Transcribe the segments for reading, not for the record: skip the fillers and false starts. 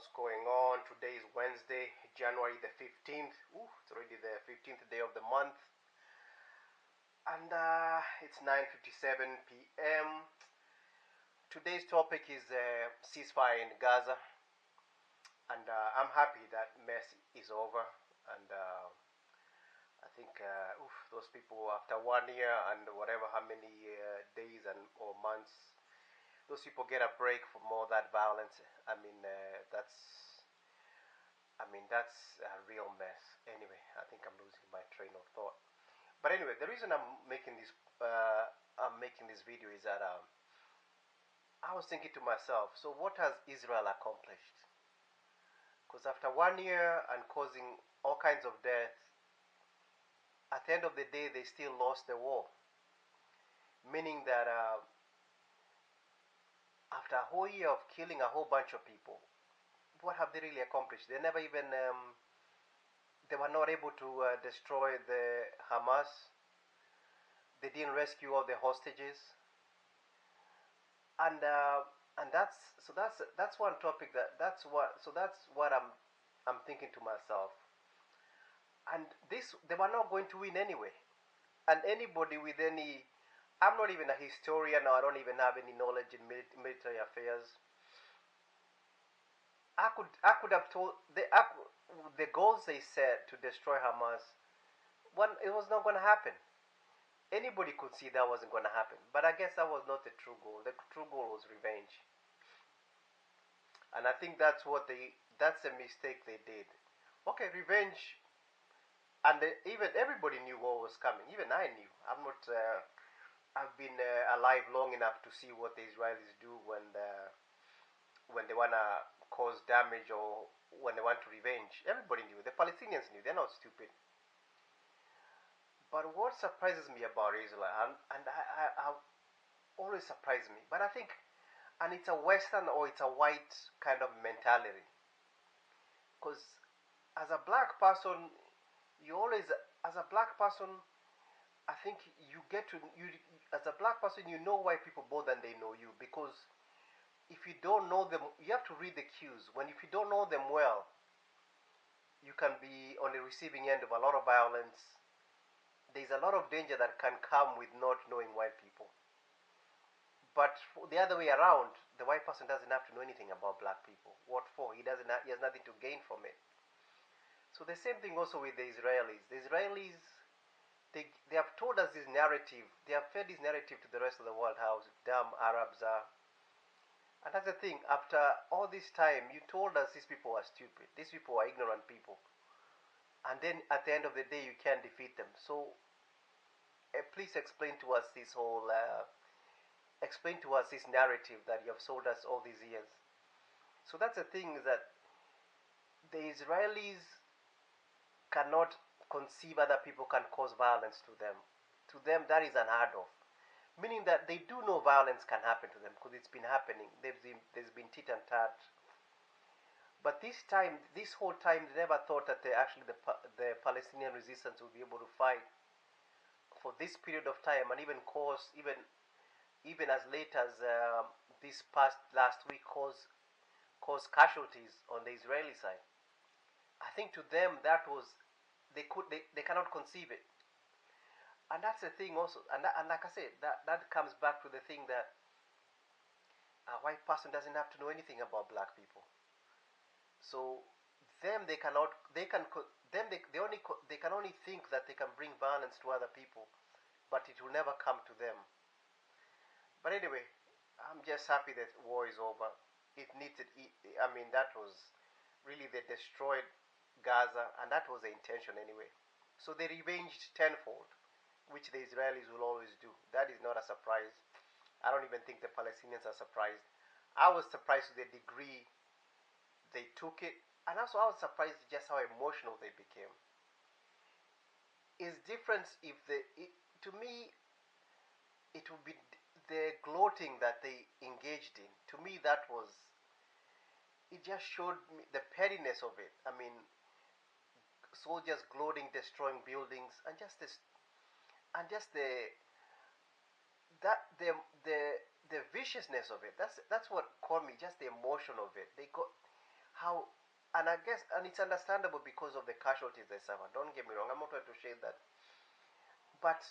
What's going on? Today is Wednesday, January the 15th. It's already the 15th day of the month. And it's 9:57 p.m. Today's topic is ceasefire in Gaza. And I'm happy that mess is over. And I think those people, after 1 year and whatever how many days or months, those people get a break from all that violence. That's a real mess. Anyway, I think I'm losing my train of thought. But anyway, the reason I'm making this video is that I was thinking to myself, so what has Israel accomplished? Because after 1 year and causing all kinds of death, at the end of the day, they still lost the war. Meaning that after a whole year of killing a whole bunch of people, what have they really accomplished? They never even, they were not able to destroy the Hamas. They didn't rescue all the hostages. And that's one topic that's what I'm thinking to myself. And they were not going to win anyway. And anybody with any, I'm not even a historian, or I don't even have any knowledge in military affairs. I could have told the goals they set to destroy Hamas. It was not going to happen. Anybody could see that wasn't going to happen. But I guess that was not the true goal. The true goal was revenge. And I think that's a mistake they did. Okay, revenge. And even everybody knew what was coming. Even I knew. I've been alive long enough to see what the Israelis do when they want to cause damage or when they want to revenge. Everybody knew. The Palestinians knew. They're not stupid. But what surprises me about Israel, and I always surprise me, but I think, and it's a Western or it's a white kind of mentality. Because as a black person, as a black person, I think as a black person, you know why people more than they know you. Because if you don't know them, you have to read the cues. If you don't know them well, you can be on the receiving end of a lot of violence. There's a lot of danger that can come with not knowing white people. But the other way around, the white person doesn't have to know anything about black people. What for? He has nothing to gain from it. So the same thing also with the Israelis. The Israelis, they have told us this narrative. They have fed this narrative to the rest of the world how dumb Arabs are. And that's the thing. After all this time, you told us these people are stupid. These people are ignorant people. And then at the end of the day, you can't defeat them. So please explain to us this narrative that you have sold us all these years. So that's the thing, is that the Israelis cannot conceive other people can cause violence to them. To them, that is unheard of. Meaning that they do know violence can happen to them because it's been happening. There's been tit and tat. But this whole time, they never thought that the Palestinian resistance would be able to fight for this period of time, and even cause even as late as this past last week cause casualties on the Israeli side. I think to them that was they cannot conceive it. And that's the thing also, and like I said, that comes back to the thing that a white person doesn't have to know anything about black people. So them they can only think that they can bring violence to other people, but it will never come to them. But anyway, I'm just happy that war is over. That was really, they destroyed Gaza, and that was the intention anyway. So they revenged tenfold, which the Israelis will always do. That is not a surprise. I don't even think the Palestinians are surprised. I was surprised to the degree they took it, and also I was surprised just how emotional they became. It's different to me, it would be the gloating that they engaged in. To me, it just showed me the pettiness of it. Soldiers gloating, destroying buildings, and the viciousness of it. That's what caught me. Just the emotion of it. how, and I guess, and it's understandable because of the casualties they suffer. Don't get me wrong, I'm not trying to shade that, but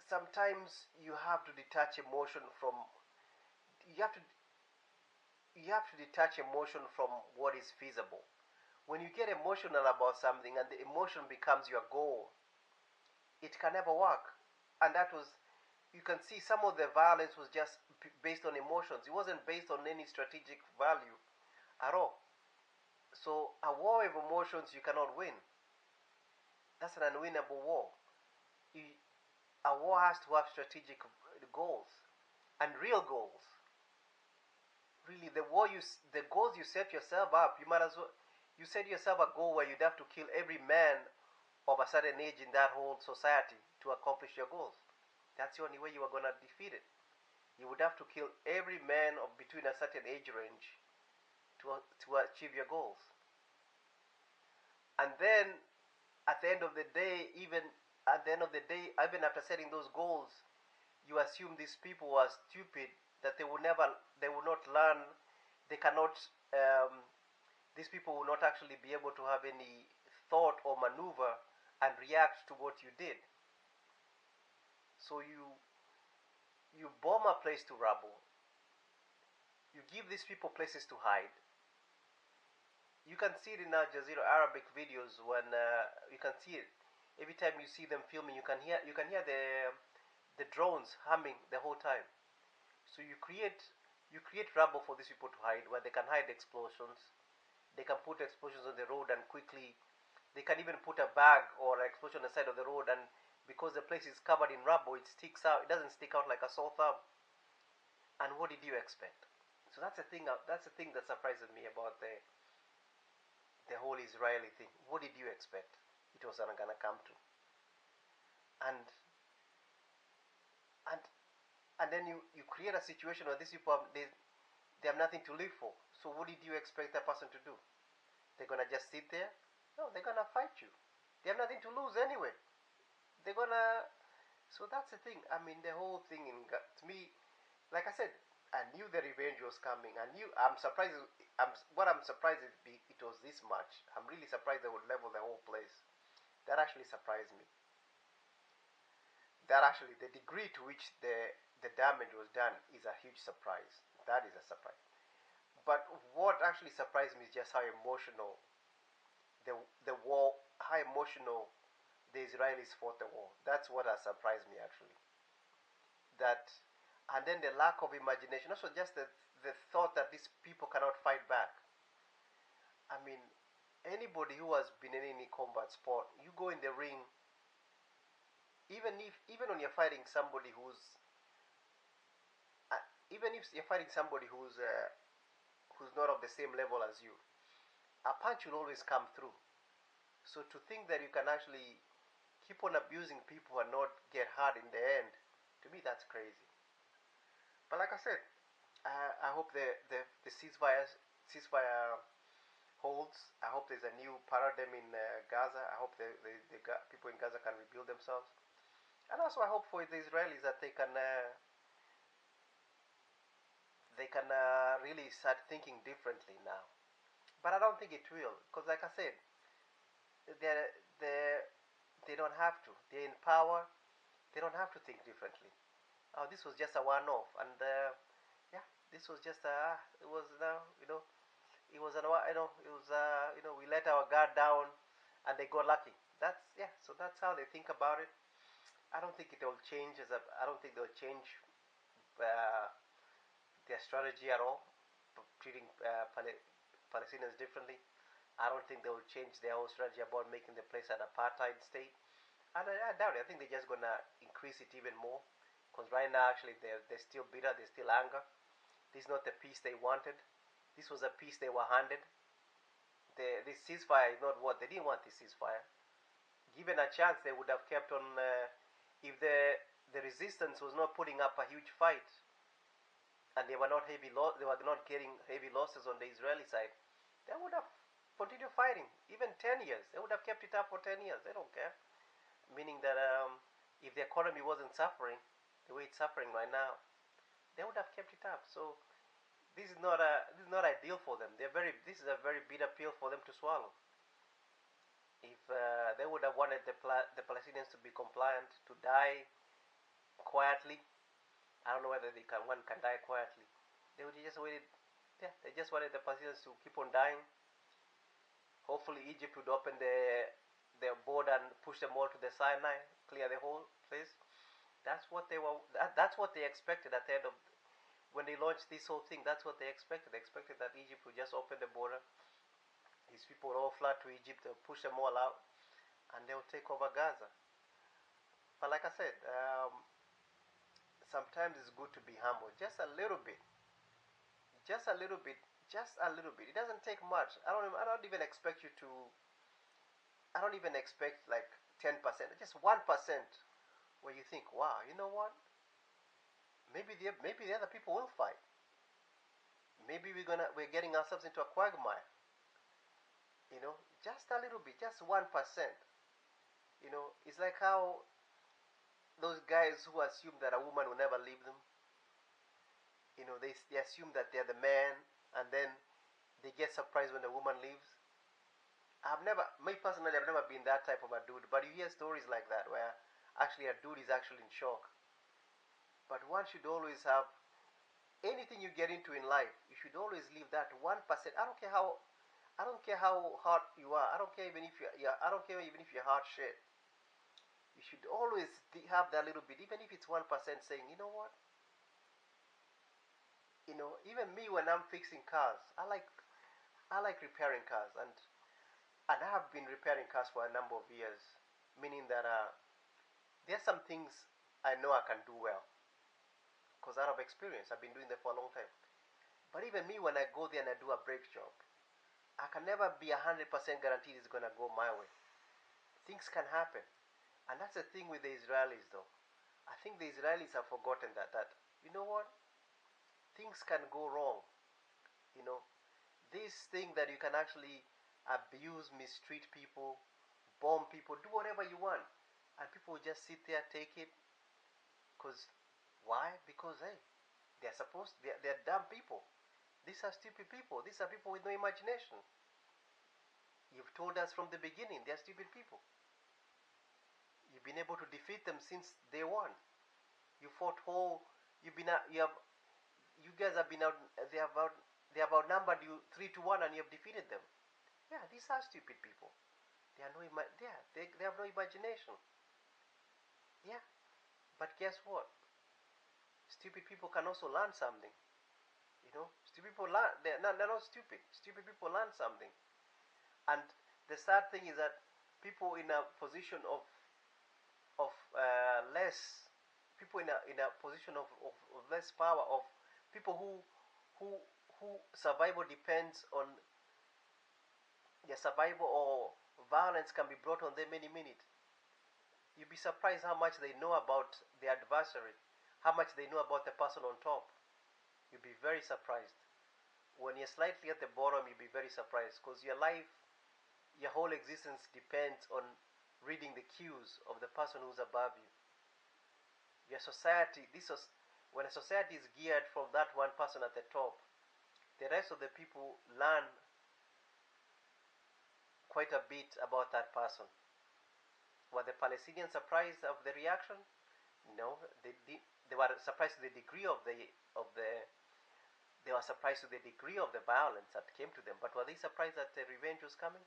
sometimes you have to detach emotion from, you have to you have to detach emotion from what is feasible. When you get emotional about something and the emotion becomes your goal, it can never work. And that was, you can see some of the violence was just based on emotions. It wasn't based on any strategic value at all. So a war of emotions you cannot win. That's an unwinnable war. You, a war has to have strategic goals and real goals. Really, the goals you set yourself up, you might as well, you set yourself a goal where you'd have to kill every man of a certain age in that whole society to accomplish your goals. That's the only way you are going to defeat it. You would have to kill every man of between a certain age range to achieve your goals. And then at the end of the day, even even after setting those goals, you assume these people are stupid, that they will not learn, they cannot, these people will not actually be able to have any thought or maneuver and react to what you did. So you bomb a place to rubble. You give these people places to hide. You can see it in Al Jazeera Arabic videos when you can see it. Every time you see them filming, you can hear the drones humming the whole time. So you create rubble for these people to hide, where they can hide explosions. They can put explosions on the road and quickly, they can even put a bag or an explosion on the side of the road, and because the place is covered in rubble, it sticks out. It doesn't stick out like a sore thumb. And what did you expect? So that's the thing. That's the thing that surprises me about the whole Israeli thing. What did you expect it was gonna come to? And and and then you create a situation where these people they have nothing to live for. So what did you expect that person to do? They're gonna just sit there? No, they're gonna fight you. They have nothing to lose anyway. They're gonna. So that's the thing. I mean, the whole thing to me, like I said, I knew the revenge was coming. I knew. I'm surprised. I'm surprised it was this much. I'm really surprised they would level the whole place. That actually surprised me. That actually, the degree to which the damage was done is a huge surprise. That is a surprise. But what actually surprised me is just how emotional the war, how emotional the Israelis fought the war. That's what has surprised me actually. That, and then the lack of imagination. Also, just the thought that these people cannot fight back. I mean, anybody who has been in any combat sport, you go in the ring, even when you're fighting somebody even if you're fighting somebody who's not of the same level as you, a punch will always come through. So to think that you can actually keep on abusing people and not get hurt in the end, to me that's crazy. But like I said, I hope the ceasefire holds. I hope there's a new paradigm in Gaza. I hope the people in Gaza can rebuild themselves. And also I hope for the Israelis that they can really start thinking differently now. But I don't think it will, because like I said, they they they don't have to. They're in power. They don't have to think differently. This was just a one-off, and yeah, this was just it was it was it was we let our guard down, and they got lucky. That's yeah. So that's how they think about it. I don't think it will change I don't think they'll change uh, their strategy at all, treating Palestinians differently. I don't think they will change their whole strategy about making the place an apartheid state. And I doubt it. I think they're just gonna increase it even more. Because right now, actually, they're still bitter. They're still anger. This is not the peace they wanted. This was a peace they were handed. This ceasefire is not what they didn't want. This ceasefire. Given a chance, they would have kept on. If the resistance was not putting up a huge fight, and they were not they were not getting heavy losses on the Israeli side, they would have continued fighting. Even 10 years, they would have kept it up for 10 years. They don't care. Meaning that if the economy wasn't suffering the way it's suffering right now, they would have kept it up. So this is not ideal for them. This is a very bitter pill for them to swallow. If they would have wanted the Palestinians to be compliant, to die quietly, I don't know whether one can die quietly. They would just waited. Yeah, they just wanted the Palestinians to keep on dying. Hopefully, Egypt would open their border and push them all to the Sinai, clear the whole place. That's what they were. That's what they expected at the end of when they launched this whole thing. That's what they expected. They expected that Egypt would just open the border. These people all flood to Egypt. They'll push them all out, and they'll take over Gaza. But like I said, sometimes it's good to be humble, just a little bit, just a little bit, just a little bit. It doesn't take much. I don't even expect you to. I don't even expect like 10%, just 1%, where you think, wow, you know what? Maybe the other people will fight. Maybe we're getting ourselves into a quagmire. Just a little bit, just 1%. It's like how those guys who assume that a woman will never leave them. They assume that they're the man, and then they get surprised when the woman leaves. Me personally, I've never been that type of a dude, but you hear stories like that where actually a dude is actually in shock. But one should always have anything you get into in life. You should always leave that 1%. I don't care how hard you are. I don't care even if I don't care even if you're hard shit. You should always have that little bit, even if it's 1%, saying, you know what? Even me when I'm fixing cars, I like repairing cars, and I have been repairing cars for a number of years, meaning that there's some things I know I can do well, because out of experience, I've been doing that for a long time. But even me, when I go there and I do a brake job, I can never be 100% guaranteed it's gonna go my way. Things can happen, and that's the thing with the Israelis, though. I think the Israelis have forgotten that you know what, things can go wrong. You know, this thing that you can actually abuse, mistreat people, bomb people, do whatever you want, and people will just sit there, take it. Because why? Because hey, they're dumb people. These are stupid people. These are people with no imagination. You've told us from the beginning they're stupid people. You've been able to defeat them since day one. You fought whole. You've been you have you guys have been out. They have outnumbered you 3-1, and you have defeated them. Yeah, these are stupid people. They are no they have no imagination. Yeah, but guess what? Stupid people can also learn something. Stupid people learn. They're not stupid. Stupid people learn something. And the sad thing is that people in a position of less people in a position of less power, of people who survival depends on their survival, or violence can be brought on them any minute. You'd be surprised how much they know about the adversary, how much they know about the person on top. You'd be very surprised. When you're slightly at the bottom, you'd be very surprised, because your whole existence depends on reading the cues of the person who's above you. Your society, when a society is geared from that one person at the top, the rest of the people learn quite a bit about that person. Were the Palestinians surprised of the reaction? No, they were surprised to the degree of the they were surprised to the degree of the violence that came to them. But were they surprised that the revenge was coming?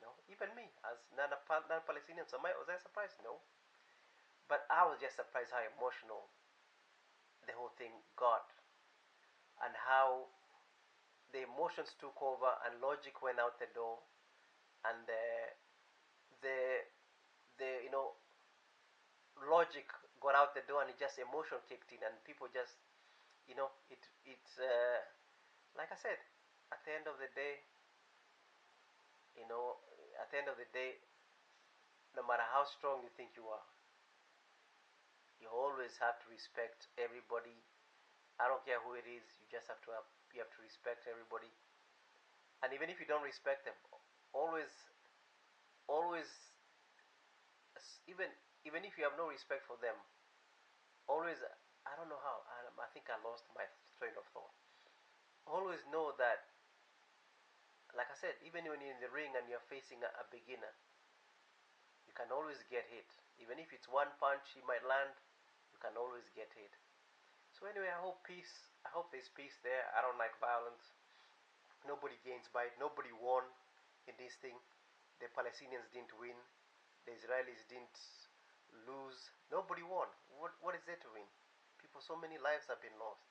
No. Even me, as non-Palestinian, was I surprised? No. But I was just surprised how emotional the whole thing got, and how the emotions took over and logic went out the door, and the logic got out the door, and it just emotion kicked in, and people just it's like I said, at the end of the day, you know, at the end of the day, no matter how strong you think you are, you always have to respect everybody. I don't care who it is. You have to respect everybody. And even if you don't respect them, always, always, even even if you have no respect for them, always. I don't know how. I think I lost my train of thought. always know that, like I said, even when you're in the ring and you're facing a beginner, you can always get hit. Even if it's one punch he might land, you can always get hit. So anyway, I hope peace. I hope there's peace there. I don't like violence. Nobody gains by it. Nobody won in this thing. The Palestinians didn't win. The Israelis didn't lose. Nobody won. What is there to win? People, so many lives have been lost.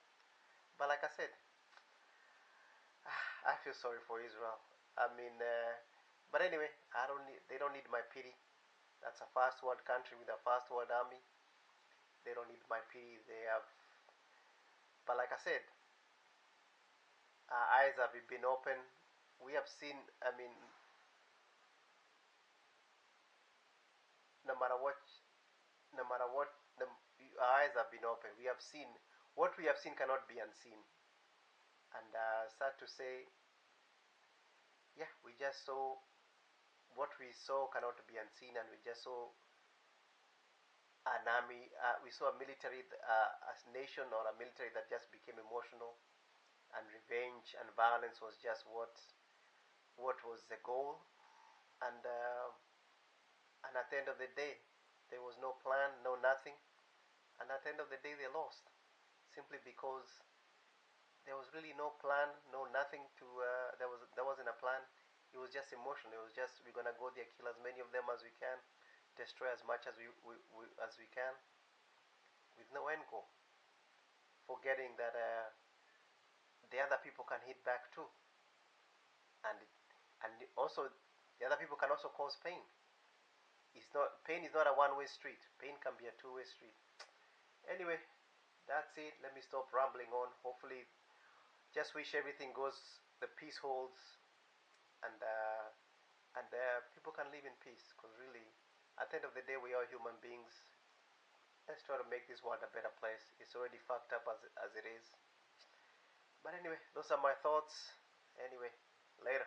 But like I said, I feel sorry for Israel. I mean, but anyway, I don't need. They don't need my pity. That's a fast world country with a fast world army. They don't need my pity. They have. But like I said, our eyes have been open. We have seen. I mean, no matter what, no matter what, our eyes have been open. We have seen what we have seen cannot be unseen. And sad to say, yeah, we just saw what we saw cannot be unseen, and we just saw an army. We saw a military, a nation or a military that just became emotional, and revenge and violence was just what was the goal. And and at the end of the day, there was no plan, no nothing. And at the end of the day, they lost simply because there was really no plan, no nothing to. There wasn't a plan. It was just emotional. It was just we're gonna go there, kill as many of them as we can, destroy as much as we can, with no end goal. Forgetting that the other people can hit back too, and also the other people can also cause pain. It's not pain is not a one-way street. Pain can be a two-way street. Anyway, that's it. Let me stop rambling on. Hopefully, just wish everything goes. The peace holds, and people can live in peace. Because really, at the end of the day, we are human beings. Let's try to make this world a better place. It's already fucked up as it is. But anyway, those are my thoughts. Anyway, later.